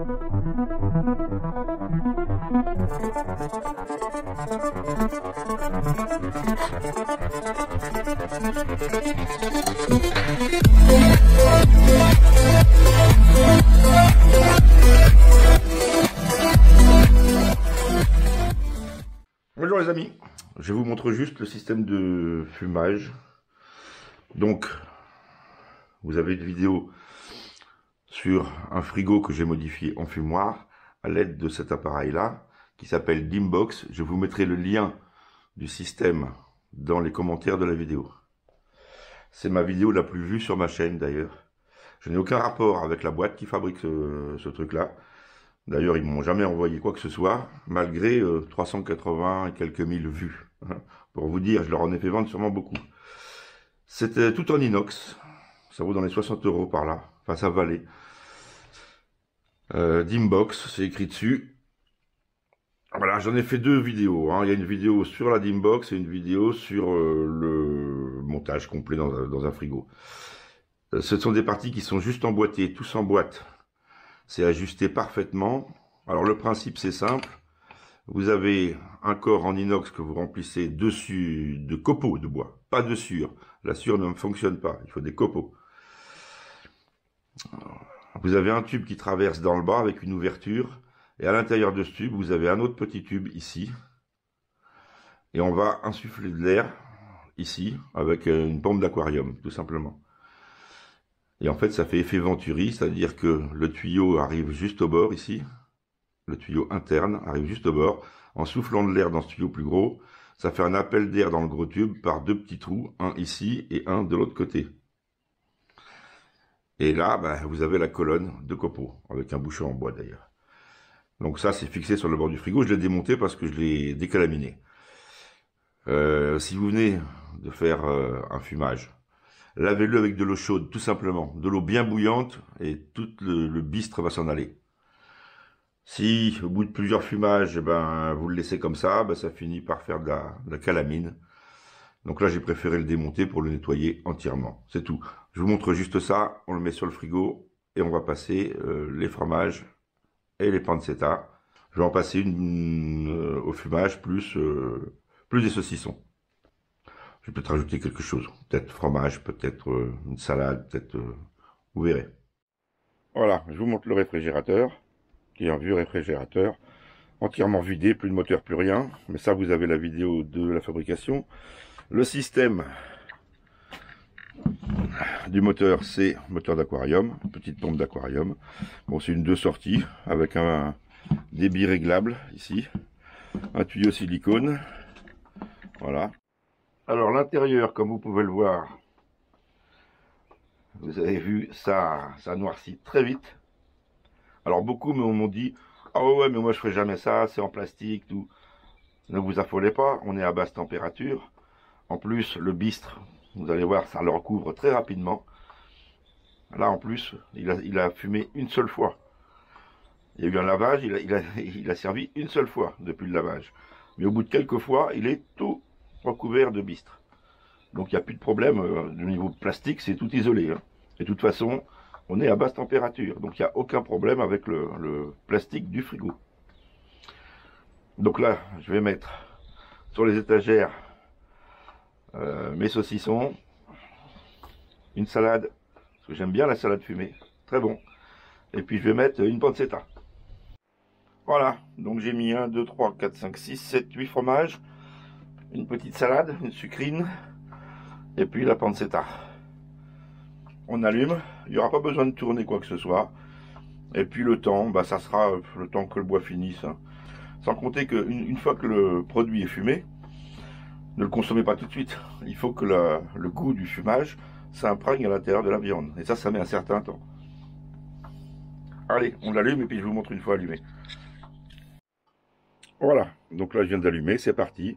Bonjour les amis, je vous montre juste le système de fumage. Donc, vous avez une vidéo sur un frigo que j'ai modifié en fumoir à l'aide de cet appareil-là qui s'appelle Dimbox. Je vous mettrai le lien du système dans les commentaires de la vidéo. C'est ma vidéo la plus vue sur ma chaîne d'ailleurs. Je n'ai aucun rapport avec la boîte qui fabrique ce truc-là. D'ailleurs, ils ne m'ont jamais envoyé quoi que ce soit, malgré 380 et quelques mille vues. Pour vous dire, je leur en ai fait vendre sûrement beaucoup. C'était tout en inox. Ça vaut dans les 60 € par là. Enfin, ça valait. Dimbox, c'est écrit dessus. Voilà, j'en ai fait deux vidéos. Il y a une vidéo sur la Dimbox et une vidéo sur le montage complet dans un frigo. Ce sont des parties qui sont juste emboîtées, tous en boîte. C'est ajusté parfaitement. Alors le principe c'est simple. Vous avez un corps en inox que vous remplissez dessus de copeaux de bois, pas de sciure. La sciure ne fonctionne pas, il faut des copeaux. Vous avez un tube qui traverse dans le bas avec une ouverture. Et à l'intérieur de ce tube, vous avez un autre petit tube ici. Et on va insuffler de l'air ici avec une pompe d'aquarium, tout simplement. Et en fait, ça fait effet Venturi, c'est-à-dire que le tuyau arrive juste au bord ici. Le tuyau interne arrive juste au bord. En soufflant de l'air dans ce tuyau plus gros, ça fait un appel d'air dans le gros tube par deux petits trous, un ici et un de l'autre côté. Et là, vous avez la colonne de copeaux, avec un bouchon en bois d'ailleurs. Donc ça, c'est fixé sur le bord du frigo. Je l'ai démonté parce que je l'ai décalaminé. Si vous venez de faire un fumage, lavez-le avec de l'eau chaude, tout simplement. De l'eau bien bouillante et tout le bistre va s'en aller. Si, au bout de plusieurs fumages, vous le laissez comme ça, ça finit par faire de la calamine. Donc là, j'ai préféré le démonter pour le nettoyer entièrement. C'est tout. Je vous montre juste ça. On le met sur le frigo et on va passer les fromages et les pancetta. Je vais en passer une au fumage plus des saucissons. Je vais peut-être rajouter quelque chose. Peut-être fromage, peut-être une salade, peut-être... vous verrez. Voilà, je vous montre le réfrigérateur, qui est un vieux réfrigérateur, entièrement vidé, plus de moteur, plus rien. Mais ça, vous avez la vidéo de la fabrication. Le système du moteur, c'est moteur d'aquarium, petite pompe d'aquarium. Bon, c'est une 2 sorties avec un débit réglable ici, un tuyau silicone. Voilà. Alors l'intérieur, comme vous pouvez le voir, vous avez vu, ça noircit très vite. Alors beaucoup m'ont dit, ah ouais, mais moi je ferai jamais ça, c'est en plastique, tout. Ne vous affolez pas, on est à basse température. En plus, le bistre, vous allez voir, ça le recouvre très rapidement. Là, en plus, il a fumé une seule fois. Il y a eu un lavage, il a servi une seule fois depuis le lavage. Mais au bout de quelques fois, il est tout recouvert de bistre. Donc, il n'y a plus de problème. Au niveau plastique, c'est tout isolé. Et de toute façon, on est à basse température. Donc, il n'y a aucun problème avec le plastique du frigo. Donc là, je vais mettre sur les étagères mes saucissons, une salade, parce que j'aime bien la salade fumée, très bon, et puis je vais mettre une pancetta. Voilà, donc j'ai mis 1, 2, 3, 4, 5, 6, 7, 8 fromages, une petite salade, une sucrine, et puis la pancetta. On allume, il n'y aura pas besoin de tourner quoi que ce soit, et puis le temps, ça sera le temps que le bois finisse, sans compter qu'une fois que le produit est fumé, ne le consommez pas tout de suite. Il faut que le goût du fumage s'imprègne à l'intérieur de la viande. Et ça met un certain temps. Allez, on l'allume et puis je vous montre une fois allumé. Voilà, donc là je viens d'allumer, c'est parti.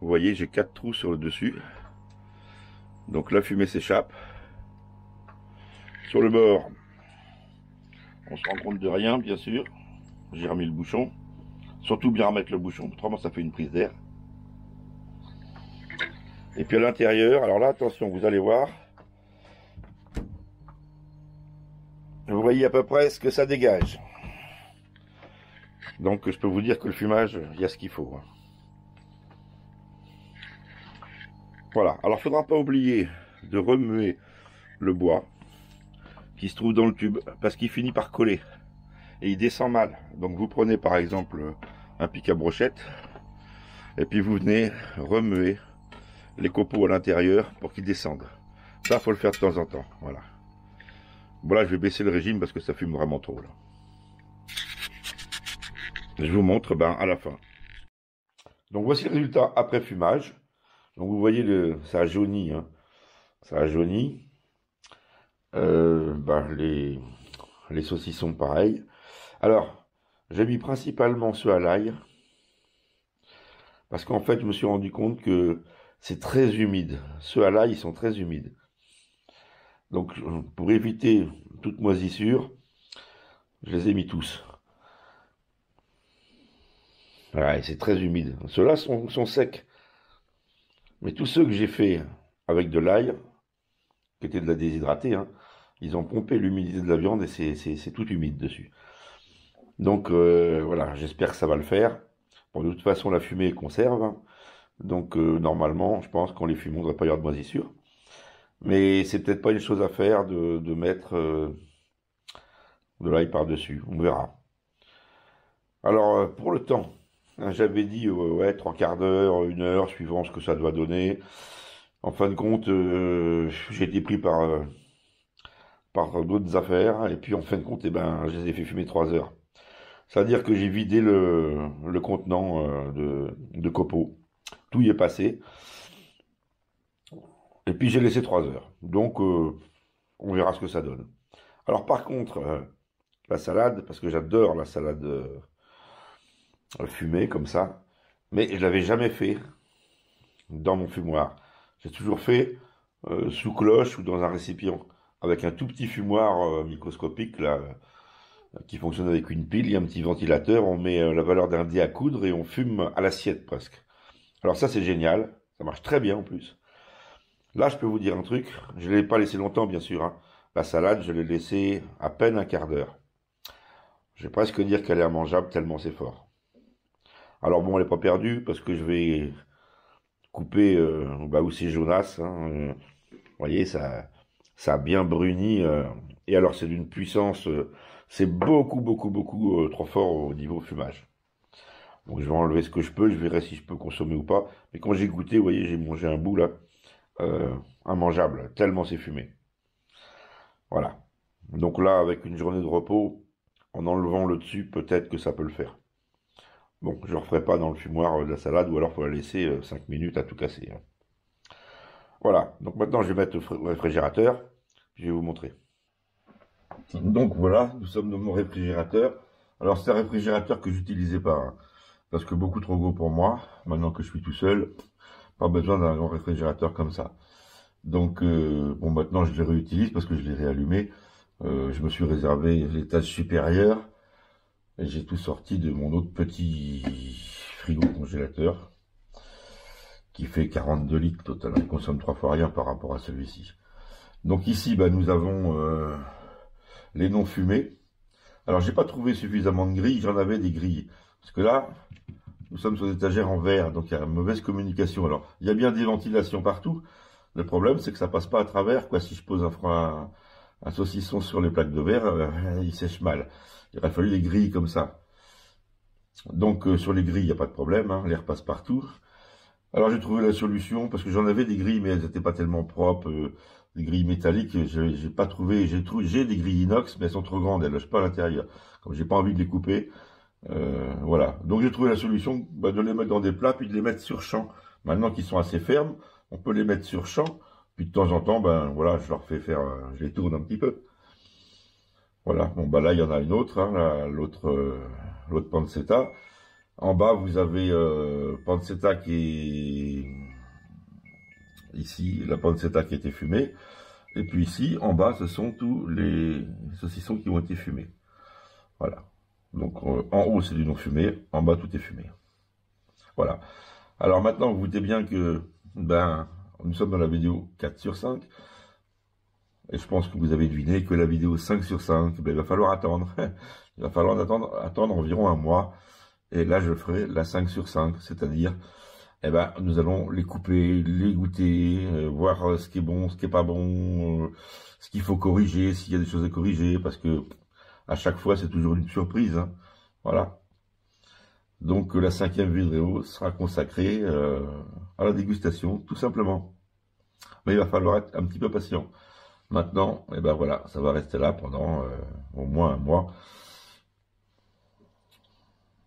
Vous voyez, j'ai 4 trous sur le dessus. Donc la fumée s'échappe. Sur le bord, on se rend compte de rien, bien sûr. J'ai remis le bouchon. Surtout bien remettre le bouchon, autrement ça fait une prise d'air. Et puis à l'intérieur, alors là, attention, vous allez voir. Vous voyez à peu près ce que ça dégage. Donc je peux vous dire que le fumage, il y a ce qu'il faut. Voilà, alors il ne faudra pas oublier de remuer le bois qui se trouve dans le tube, parce qu'il finit par coller, et il descend mal. Donc vous prenez par exemple un pic à brochette, et puis vous venez remuer les copeaux à l'intérieur pour qu'ils descendent. Ça, faut le faire de temps en temps, voilà. Bon là, je vais baisser le régime parce que ça fume vraiment trop, là. Je vous montre à la fin. Donc voici le résultat après fumage. Donc vous voyez, ça a jauni, hein. Ça a jauni. Les saucissons pareil. Alors, j'ai mis principalement ceux à l'ail, parce qu'en fait, je me suis rendu compte que c'est très humide. Ceux à l'ail, ils sont très humides. Donc, pour éviter toute moisissure, je les ai mis tous. Ouais, c'est très humide. Ceux-là sont secs. Mais tous ceux que j'ai fait avec de l'ail, qui était de la déshydratée, hein, ils ont pompé l'humidité de la viande et c'est tout humide dessus. Donc voilà, j'espère que ça va le faire. Bon, de toute façon, la fumée conserve, hein. Donc normalement, je pense qu'en les fumant, il ne devrait pas y avoir de moisissure. Mais c'est peut-être pas une chose à faire de mettre de l'ail par-dessus. On verra. Alors pour le temps, hein, j'avais dit ouais, 3/4 d'heure, 1 heure, suivant ce que ça doit donner. En fin de compte, j'ai été pris par d'autres affaires. Et puis en fin de compte, je les ai fait fumer 3 heures. C'est-à-dire que j'ai vidé le contenant de copeaux. Tout y est passé. Et puis j'ai laissé 3 heures. Donc on verra ce que ça donne. Alors par contre, la salade, parce que j'adore la salade fumée comme ça, mais je l'avais jamais fait dans mon fumoir. J'ai toujours fait sous cloche ou dans un récipient, avec un tout petit fumoir microscopique là, qui fonctionne avec une pile, il y a un petit ventilateur, on met la valeur d'un dé à coudre et on fume à l'assiette presque. Alors ça c'est génial, ça marche très bien en plus. Là je peux vous dire un truc, je ne l'ai pas laissé longtemps bien sûr, hein. La salade je l'ai laissée à peine 1/4 d'heure. Je vais presque dire qu'elle est immangeable tellement c'est fort. Alors bon, elle n'est pas perdue parce que je vais couper où c'est jaunasse, hein. Vous voyez, ça a bien bruni. Et alors c'est d'une puissance, c'est beaucoup trop fort au niveau fumage. Donc je vais enlever ce que je peux, je verrai si je peux consommer ou pas. Mais quand j'ai goûté, vous voyez, j'ai mangé un bout là, immangeable, tellement c'est fumé. Voilà. Donc là, avec une journée de repos, en enlevant le dessus, peut-être que ça peut le faire. Bon, je ne referai pas dans le fumoir de la salade, ou alors il faut la laisser 5 minutes à tout casser, hein. Voilà, donc maintenant je vais mettre au réfrigérateur, je vais vous montrer. Donc voilà, nous sommes dans mon réfrigérateur. Alors c'est un réfrigérateur que j'utilisais pas, hein, parce que beaucoup trop gros pour moi, maintenant que je suis tout seul, pas besoin d'un grand réfrigérateur comme ça. Donc bon, maintenant je le réutilise parce que je l'ai réallumé. Je me suis réservé l'étage supérieur et j'ai tout sorti de mon autre petit frigo congélateur qui fait 42 litres total. Il consomme 3 fois rien par rapport à celui-ci. Donc ici, nous avons les non fumés. Alors j'ai pas trouvé suffisamment de grilles, j'en avais des grilles. Parce que là, nous sommes sur des étagères en verre, donc il y a une mauvaise communication. Alors, il y a bien des ventilations partout. Le problème, c'est que ça passe pas à travers, quoi. Si je pose un saucisson sur les plaques de verre, il sèche mal. Il aurait fallu des grilles comme ça. Donc sur les grilles, il n'y a pas de problème, hein, l'air passe partout. Alors j'ai trouvé la solution, parce que j'en avais des grilles, mais elles n'étaient pas tellement propres, des grilles métalliques, j'ai pas trouvé, j'ai des grilles inox, mais elles sont trop grandes, elles logent pas à l'intérieur. Comme j'ai pas envie de les couper, voilà. Donc j'ai trouvé la solution de les mettre dans des plats, puis de les mettre sur champ. Maintenant qu'ils sont assez fermes, on peut les mettre sur champ, puis de temps en temps, voilà, je leur fais faire, je les tourne un petit peu. Voilà, bon là il y en a une autre, hein, l'autre pancetta. En bas vous avez pancetta qui est ici, la pancetta qui a été fumée. Et puis ici, en bas, ce sont tous les saucissons qui ont été fumés. Voilà. Donc en haut c'est du non fumé, en bas tout est fumé. Voilà. Alors maintenant vous vous doutez bien que nous sommes dans la vidéo 4/5. Et je pense que vous avez deviné que la vidéo 5 sur 5, ben, il va falloir attendre. Il va falloir attendre environ un mois. Et là, je ferai la 5 sur 5, c'est-à-dire, eh ben, nous allons les couper, les goûter, voir ce qui est bon, ce qui est pas bon, ce qu'il faut corriger, s'il y a des choses à corriger, parce que à chaque fois, c'est toujours une surprise. Hein. Voilà. Donc, la 5e vidéo sera consacrée à la dégustation, tout simplement. Mais il va falloir être un petit peu patient. Maintenant, eh ben voilà, ça va rester là pendant au moins un mois.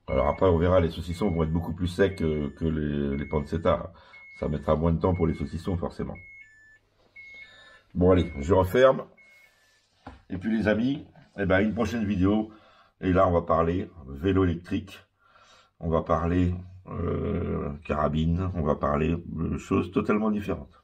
Alors après, on verra, les saucissons vont être beaucoup plus secs que les pancetta. Ça mettra moins de temps pour les saucissons, forcément. Bon, allez, je referme. Et puis, les amis, eh ben, une prochaine vidéo. Et là, on va parler vélo électrique. On va parler carabine. On va parler de choses totalement différentes.